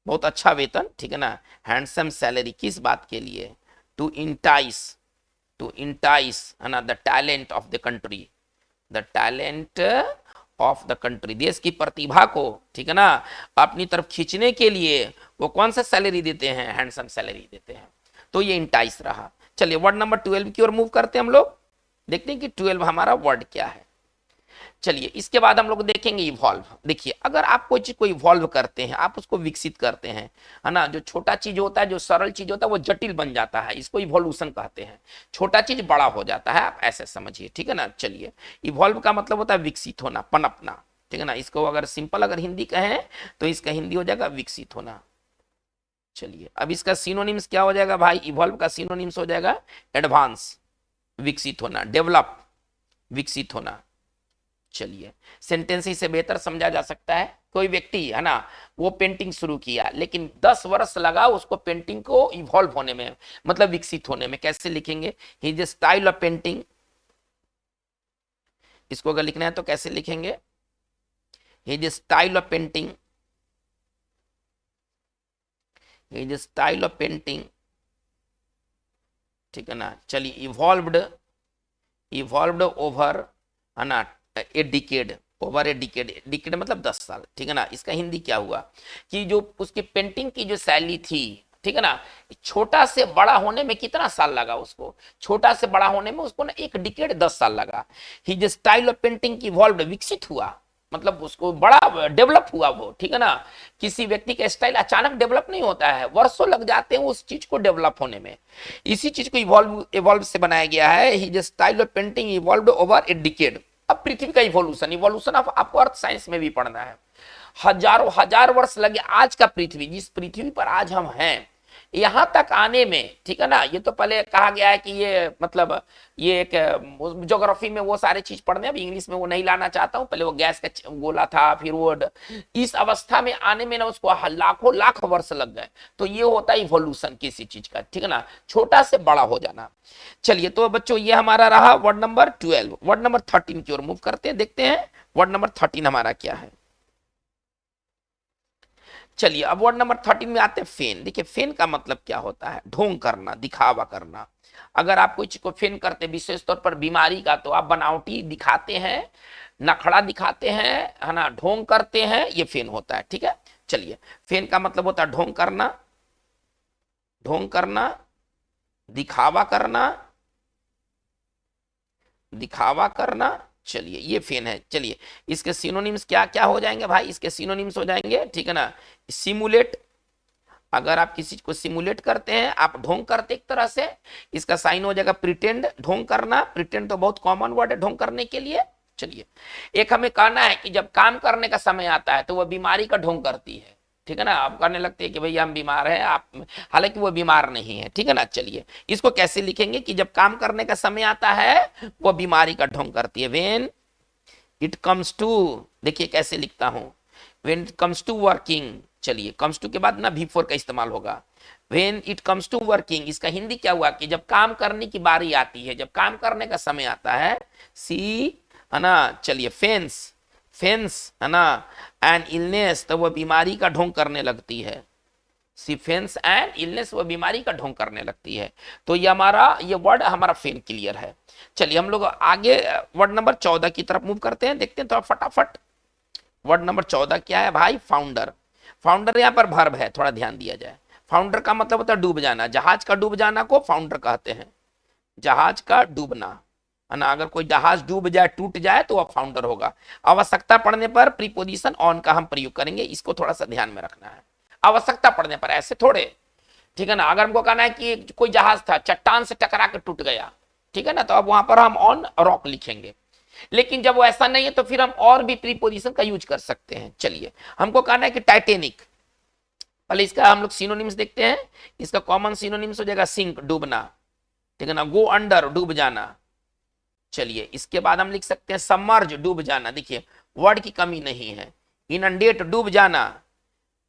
बहुत अच्छा वेतन, ठीक है ना। हैंडसम सैलरी किस बात के लिए, टू इंटाइस, टू इंटाइस है ना, the talent of the country, the talent of the country, देश की प्रतिभा को, ठीक है ना, अपनी तरफ खींचने के लिए वो कौन सा सैलरी देते हैं, हैंडसम सैलरी देते हैं। तो ये इंटाइस रहा। चलिए वर्ड नंबर 12 की ओर मूव करते हैं हम लोग, देखते हैं कि 12 हमारा वर्ड क्या है। चलिए इसके बाद हम लोग देखेंगे इवॉल्व। देखिए अगर आप कोई चीज को इवॉल्व करते हैं, आप उसको विकसित करते हैं, है ना, जो छोटा चीज होता है, जो सरल चीज होता है वो जटिल बन जाता है, इसको इवोल्यूशन कहते हैं। छोटा चीज बड़ा हो जाता है, आप ऐसे समझिए, ठीक है ना। चलिए इवॉल्व का मतलब होता है विकसित होना, पनपना, ठीक है ना। इसको अगर सिंपल अगर हिंदी कहें तो इसका हिंदी हो जाएगा विकसित होना। चलिए अब इसका सिनोनिम्स क्या हो जाएगा भाई, इवॉल्व का सिनोनिम्स हो जाएगा एडवांस, विकसित होना, डेवलप, विकसित होना। चलिए सेंटेंस ही से बेहतर समझा जा सकता है। कोई व्यक्ति है ना, वो पेंटिंग शुरू किया, लेकिन 10 वर्ष लगा उसको पेंटिंग को इवॉल्व होने में, मतलब विकसित होने में। कैसे लिखेंगे, हिज स्टाइल ऑफ पेंटिंग, इसको अगर लिखना है तो कैसे लिखेंगे, his style of painting, his style of painting, ठीक है ना। चलिए इवॉल्व्ड, इवॉल्व्ड ओवर, है ना, a decade, over a decade, decade मतलब 10 साल, ठीक है ना। इसका हिंदी क्या हुआ कि जो उसकी पेंटिंग की जो शैली थी, ठीक है ना, छोटा से बड़ा होने में कितना साल लगा उसको, छोटा से बड़ा होने में उसको ना एक डिकेड 10 साल लगा। His style of painting evolved, विकसित हुआ, मतलब उसको बड़ा डेवलप हुआ वो, ठीक है ना। किसी व्यक्ति का स्टाइल अचानक डेवलप नहीं होता है, वर्षों लग जाते हैं उस चीज को डेवलप होने में। इसी चीज को इवॉल्व, इवॉल्व से बनाया गया है, his style of painting evolved over a decade. अब पृथ्वी का इवोल्यूशन, इवोल्यूशन आपको अर्थ साइंस में भी पढ़ना है। हजारों हजार वर्ष लगे आज का पृथ्वी, जिस पृथ्वी पर आज हम हैं, यहां तक आने में, ठीक है ना। ये तो पहले कहा गया है कि ये मतलब ये एक ज्योग्राफी में वो सारे चीज पढ़ने, अब इंग्लिश में वो नहीं लाना चाहता हूं। पहले वो गैस का गोला था, फिर वो इस अवस्था में आने में ना उसको लाखों लाख वर्ष लग गए। तो ये होता है इवोल्यूशन किसी चीज का, ठीक है ना, छोटा से बड़ा हो जाना। चलिए तो बच्चों ये हमारा रहा वर्ड नंबर 12। वर्ड नंबर 13 की ओर मूव करते हैं, देखते हैं वर्ड नंबर 13 हमारा क्या है। चलिए अब वर्ड नंबर 13 में आते हैं फेन। देखिए फेन का मतलब क्या होता है, ढोंग करना, दिखावा करना। अगर आप कोई चीज को फेन करते, विशेष तौर पर बीमारी का, तो आप बनावटी दिखाते हैं, नखड़ा दिखाते हैं, है ना, ढोंग करते हैं, ये फेन होता है, ठीक है। चलिए फेन का मतलब होता है ढोंग करना, ढोंग करना, दिखावा करना, दिखावा करना। चलिए ये फेन है। चलिए इसके सिनोनिम्स क्या क्या हो जाएंगे भाई, इसके सिनोनिम्स हो जाएंगे, ठीक है ना, सिमुलेट, अगर आप किसी को सिमुलेट करते हैं, आप ढोंग करते एक तरह से, इसका साइन हो जाएगा प्रिटेंड, ढोंग करना। प्रिटेंड तो बहुत कॉमन वर्ड है ढोंग करने के लिए। चलिए, एक हमें कहना है कि जब काम करने का समय आता है तो वह बीमारी का ढोंग करती है, ठीक है ना। आप करने लगते हैं कि भैया हम बीमार हैं, आप, हालांकि वो बीमार नहीं है, ठीक है ना। चलिए, इसको कैसे लिखेंगे कि जब काम करने का समय आता है वो बीमारी का ढोंग करती है। व्हेन इट कम्स टू, देखिए कैसे लिखता हूं, when it comes to working. चलिए, कम्स टू के बाद ना V4 का इस्तेमाल होगा। When it comes to working, इसका हिंदी क्या हुआ कि जब काम करने की बारी आती है, जब काम करने का समय आता है। सी, है ना। चलिए, फेंस, फेंस, है ना, एंड इलनेस, तो वह बीमारी का ढोंग करने लगती है। सी फेंस एंड इलनेस, वह बीमारी का ढोंग करने लगती है। तो ये हमारा, ये वर्ड हमारा फेन क्लियर है। चलिए, हम लोग आगे वर्ड नंबर 14 की तरफ मूव करते हैं, देखते हैं थोड़ा फटाफट। वर्ड नंबर 14 क्या है भाई? फाउंडर। फाउंडर यहाँ पर वर्ब है, थोड़ा ध्यान दिया जाए। फाउंडर का मतलब होता है डूब जाना, जहाज का डूब जाना को फाउंडर कहते हैं, जहाज का डूबना, है ना। अगर कोई जहाज डूब जाए, टूट जाए, तो वह फाउंडर होगा। आवश्यकता पड़ने पर प्रीपोजिशन ऑन का हम प्रयोग करेंगे, इसको थोड़ा सा ध्यान में रखना है। आवश्यकता पड़ने पर, ऐसे थोड़े, ठीक है ना। अगर हमको कहना है कि कोई जहाज था, चट्टान से टकरा के टूट गया, ठीक है ना, तो अब वहां पर हम ऑन रॉक लिखेंगे। लेकिन जब वो ऐसा नहीं है तो फिर हम और भी प्रीपोजिशन का यूज कर सकते हैं। चलिए, हमको कहना है कि टाइटेनिक, पहले इसका हम लोग सिनोनिम्स देखते हैं। इसका कॉमन सिनोनिम्स हो जाएगा सिंक, डूबना, ठीक है ना। गो अंडर, डूब जाना। चलिए, इसके बाद हम लिख सकते हैं सबमर्ज, डूब जाना। देखिए, वर्ड की कमी नहीं है। इनंडेट, डूब जाना।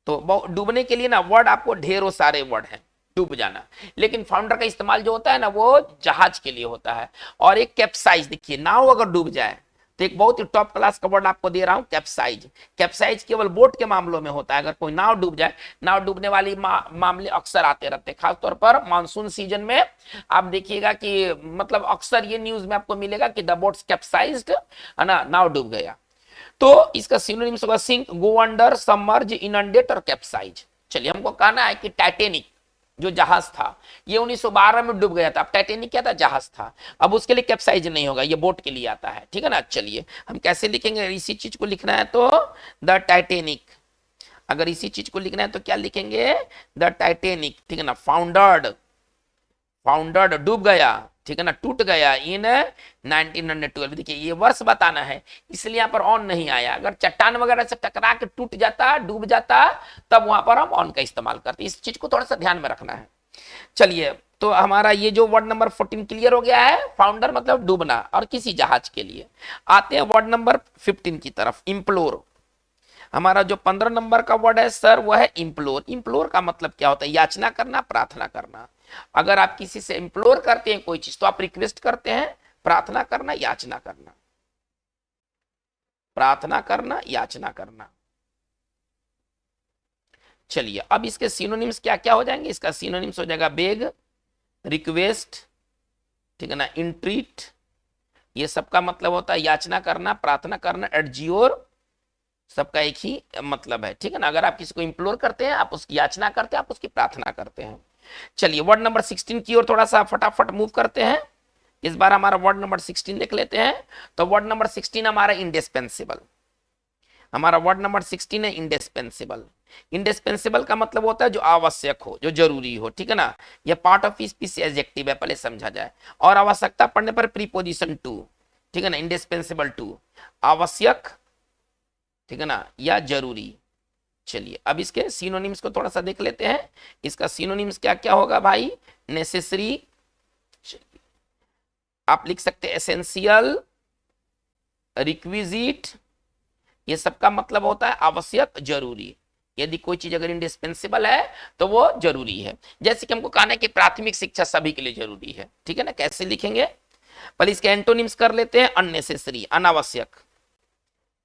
तो डूबने के लिए ना वर्ड आपको ढेरों सारे वर्ड हैं, डूब जाना। लेकिन फाउंडर का इस्तेमाल जो होता है ना, वो जहाज के लिए होता है। और एक कैप्साइज, देखिए, नाव अगर डूब जाए तो एक बहुत ही टॉप क्लास का वर्ड आपको दे रहा हूं, कैप्साइज। कैप्साइज केवल बोट के मामलों में होता है। अगर कोई नाव डूब जाए, नाव डूबने वाली मामले अक्सर आते रहते हैं, खासतौर पर मानसून सीजन में। आप देखिएगा कि मतलब अक्सर ये न्यूज में आपको मिलेगा कि द बोट्स कैप्साइज्ड, है ना, नाव डूब गया। तो इसका सिनोनिम्स होगा sink, go under, submerge, inundate और कैप्साइज। चलिए, हमको कहना है कि टाइटेनिक जो जहाज था, ये 1912 में डूब गया था। अब टाइटेनिक क्या था? जहाज था। अब उसके लिए कैप्साइज नहीं होगा, ये बोट के लिए आता है, ठीक है ना। चलिए, हम कैसे लिखेंगे? इसी चीज को लिखना है तो द टाइटेनिक। अगर इसी चीज को लिखना है तो क्या लिखेंगे? द टाइटेनिक, ठीक है ना। फाउंडर्ड, फाउंडर्ड, डूब गया, ठीक है ना, टूट गया इन 1912। देखिए, ये वर्ष बताना है, इसलिए यहाँ पर ऑन नहीं आया। अगर चट्टान वगैरह से टकरा के टूट जाता, डूब जाता, तब वहां पर हम ऑन का इस्तेमाल करते। इस चीज को थोड़ा सा ध्यान में रखना है। चलिए, तो हमारा ये जो वर्ड नंबर 14 क्लियर हो गया है। फाउंडर मतलब डूबना और किसी जहाज के लिए। आते हैं वर्ड नंबर 15 की तरफ, इंप्लोर। हमारा जो 15 नंबर का वर्ड है सर, वह है इंप्लोर। इंप्लोर का मतलब क्या होता है? याचना करना, प्रार्थना करना। अगर आप किसी से इंप्लोर करते हैं कोई चीज, तो आप रिक्वेस्ट करते हैं। प्रार्थना करना, याचना करना, प्रार्थना करना, याचना करना। चलिए, अब इसके सिनोनिम्स क्या क्या हो जाएंगे? इसका सिनोनिम्स हो जाएगा बेग, रिक्वेस्ट, ठीक है ना, इंट्रीट। ये सबका मतलब होता है याचना करना, प्रार्थना करना। एडजियोर, सबका एक ही मतलब है, ठीक है ना। अगर आप किसी को इंप्लोर करते हैं, आप उसकी याचना करते हैं, आप उसकी प्रार्थना करते हैं। चलिए, वर्ड नंबर 16 की ओर थोड़ा सा फटाफट मूव करते हैं। इस बार हमारा वर्ड नंबर 16 देख लेते हैं। तो वर्ड नंबर 16 हमारा इंडिस्पेंसिबल। हमारा वर्ड नंबर 16 है इंडिस्पेंसिबल। इंडिस्पेंसिबल का मतलब होता है जो आवश्यक हो, जो जरूरी हो, ठीक है ना। यह पार्ट ऑफ स्पीच एडजेक्टिव है, पहले समझा जाए। और आवश्यकता पड़ने पर प्रीपोजिशन टू, ठीक है ना। इंडिस्पेंसिबल टू, आवश्यक, ठीक है ना, या जरूरी। चलिए, अब इसके सिनोनिम्स को थोड़ा सा देख लेते हैं। इसका सिनोनिम्स क्या क्या होगा भाई? नेसेसरी, आप लिख सकते हैं एसेंशियल, रिक्विजिट। ये सबका मतलब होता है आवश्यक, जरूरी। यदि कोई चीज अगर इंडिस्पेंसिबल है तो वो जरूरी है। जैसे कि हमको कहना है कि प्राथमिक शिक्षा सभी के लिए जरूरी है, ठीक है ना। कैसे लिखेंगे? पहले इसके एंटोनिम्स कर लेते हैं। अननेसेसरी, अनावश्यक।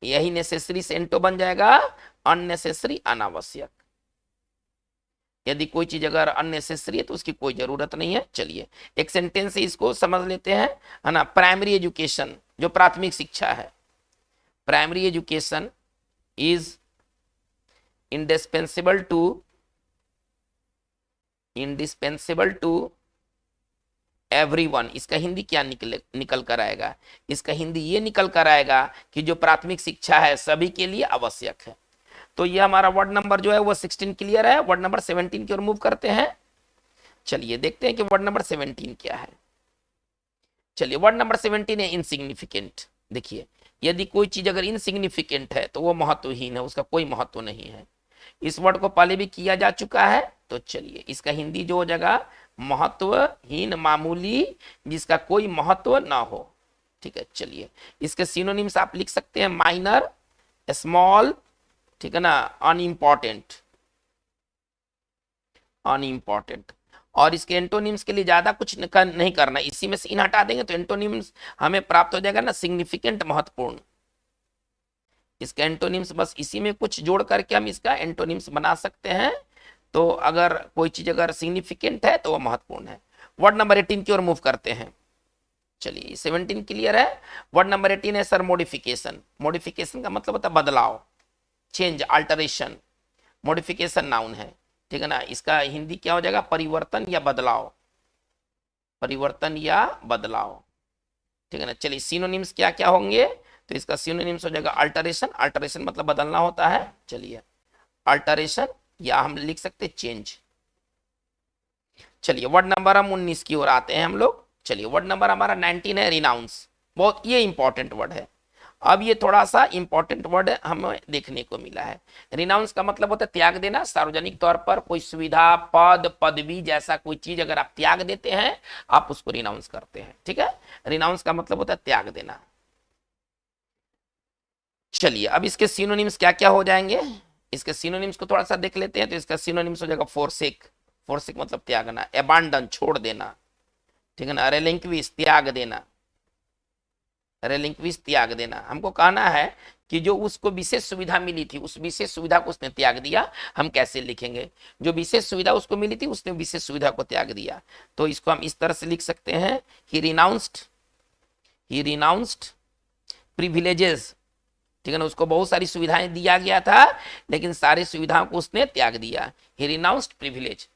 यही नेसेसरी से एंटो बन जाएगा अननेसेसरी, अनावश्यक। यदि कोई चीज अगर अननेसेसरी है तो उसकी कोई जरूरत नहीं है। चलिए, एक सेंटेंस से इसको समझ लेते हैं, है ना। प्राइमरी एजुकेशन, जो प्राथमिक शिक्षा है, primary education is indispensable to everyone। इसका हिंदी क्या निकल कर आएगा? इसका हिंदी ये निकल कर आएगा कि जो प्राथमिक शिक्षा है सभी के लिए आवश्यक है। तो ये हमारा वर्ड नंबर जो है वो 16 क्लियर है। वर्ड नंबर 17 की ओर मूव करते हैं। चलिए देखते हैं कि वर्ड नंबर 17 क्या है। चलिए वर्ड नंबर 17 है इनसिग्निफिकेंट। देखिए यदि कोई चीज अगर इनसिग्निफिकेंट है तो वो महत्वहीन है, उसका कोई महत्व नहीं है। इस वर्ड को पहले भी किया जा चुका है, तो चलिए इसका हिंदी जो हो जाएगा महत्वहीन, मामूली, जिसका कोई महत्व ना हो। ठीक है, चलिए इसके सिनोनिम्स आप लिख सकते हैं माइनर, स्मॉल, ठीक है ना, अनइम्पॉर्टेंट, अनइम्पॉर्टेंट। और इसके एंटोनिम्स के लिए ज्यादा कुछ नहीं करना, इसी में से इन हटा देंगे तो एंटोनिम्स हमें प्राप्त हो जाएगा ना, सिग्निफिकेंट, महत्वपूर्ण। इसका एंटोनिम्स बस इसी में कुछ जोड़ करके हम इसका एंटोनिम्स बना सकते हैं। तो अगर कोई चीज अगर सिग्निफिकेंट है तो वो महत्वपूर्ण है। वर्ड नंबर 18 की ओर मूव करते हैं। चलिए 17 क्लियर है। वर्ड नंबर 18 है सर मॉडिफिकेशन। मॉडिफिकेशन का मतलब होता है बदलाव, चेंज, अल्टरेशन। मॉडिफिकेशन नाउन है, ठीक है ना। इसका हिंदी क्या हो जाएगा, परिवर्तन या बदलाव, परिवर्तन या बदलाव, ठीक है ना। चलिए सिनोनिम्स क्या क्या होंगे, तो इसका सिनोनिम्स हो जाएगा अल्टरेशन। अल्टरेशन मतलब बदलना होता है। चलिए अल्टरेशन, या हम लिख सकते हैं चेंज। चलिए वर्ड नंबर हम 19 की ओर आते हैं हम लोग। चलिए वर्ड नंबर हमारा 19 है रिनाउंस। बहुत ये इंपॉर्टेंट वर्ड है। अब ये थोड़ा सा इंपॉर्टेंट वर्ड हमें देखने को मिला है। रिनाउंस का मतलब होता है त्याग देना। सार्वजनिक तौर पर कोई सुविधा, पद, पदवी जैसा कोई चीज अगर आप त्याग देते हैं, आप उसको रिनाउंस करते हैं। ठीक है, रिनाउंस का मतलब होता है त्याग देना। चलिए अब इसके सिनोनिम्स क्या क्या हो जाएंगे, इसके सिनोनिम्स को थोड़ा सा देख लेते हैं। तो इसका सिनोनिम्स हो जाएगा फोरसेक। फोरसेक मतलब त्यागना, एबांडन छोड़ देना, ठीक है ना। रेलिंक्विश त्याग देना, रेलिंक्विश त्याग देना। हमको कहना है कि जो उसको विशेष सुविधा मिली थी, उस विशेष सुविधा को उसने त्याग दिया। हम कैसे लिखेंगे, जो विशेष सुविधा उसको मिली थी उसने विशेष सुविधा को त्याग दिया। तो इसको हम इस तरह से लिख सकते हैं, ही रिनाउंस्ड प्रिविलेजेस, ठीक है ना। उसको बहुत सारी सुविधाएं दिया गया था, लेकिन सारी सुविधाओं को उसने त्याग दिया। ही रिनाउंस्ड प्रिविलेज।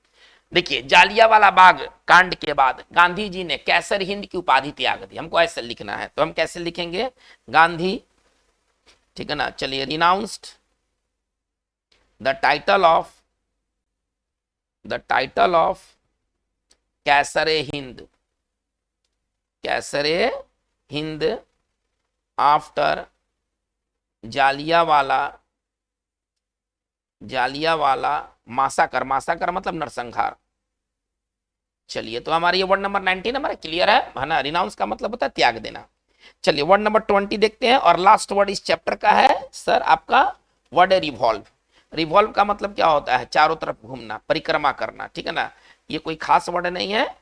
देखिए जालियांवाला बाग कांड के बाद गांधी जी ने कैसर हिंद की उपाधि त्याग दी। हमको ऐसे लिखना है, तो हम कैसे लिखेंगे, गांधी, ठीक है ना। चलिए renounced the title of Kaisar-e Hind, Kaisar-e Hind after Jallianwala massacre. Massacre मतलब नरसंहार। चलिए तो हमारा ये वर्ड नंबर 19 हमारा क्लियर है ना। रिनाउंस का मतलब होता है त्याग देना। चलिए वर्ड नंबर 20 देखते हैं, और लास्ट वर्ड इस चैप्टर का है सर आपका वर्ड है रिवॉल्व। रिवॉल्व का मतलब क्या होता है, चारों तरफ घूमना, परिक्रमा करना, ठीक है ना। ये कोई खास वर्ड नहीं है।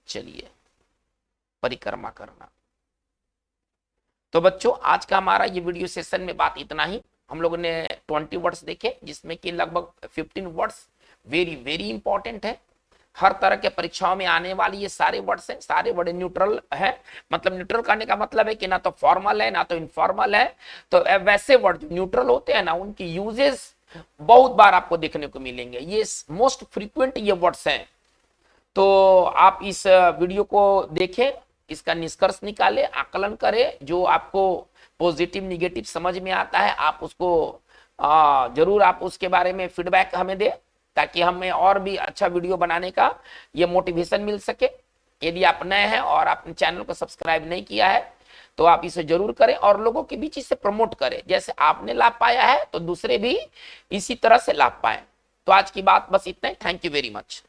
चलिए परिक्रमा करना। तो बच्चों आज का हमारा ये वीडियो सेशन में बात इतना ही। हम लोगों ने 20 वर्ड्स देखे, जिसमें कि लगभग 15 वर्ड्स वेरी वेरी इंपॉर्टेंट है। हर तरह के परीक्षाओं में आने वाली ये सारे वर्ड्स हैं, सारे वर्ड न्यूट्रल है। मतलब न्यूट्रल करने का मतलब है कि ना तो फॉर्मल है ना तो इनफॉर्मल है। तो वैसे वर्ड न्यूट्रल होते हैं ना, उनकी यूजेस बहुत बार आपको देखने को मिलेंगे। ये मोस्ट फ्रीक्वेंट ये वर्ड्स हैं। तो आप इस वीडियो को देखें, इसका निष्कर्ष निकालें, आकलन करें। जो आपको पॉजिटिव निगेटिव समझ में आता है आप उसको जरूर आप उसके बारे में फीडबैक हमें दें, ताकि हमें और भी अच्छा वीडियो बनाने का ये मोटिवेशन मिल सके। यदि आप नए हैं और आपने चैनल को सब्सक्राइब नहीं किया है तो आप इसे जरूर करें और लोगों के बीच इसे प्रमोट करें। जैसे आपने लाभ पाया है तो दूसरे भी इसी तरह से लाभ पाए। तो आज की बात बस इतना ही। Thank you very much.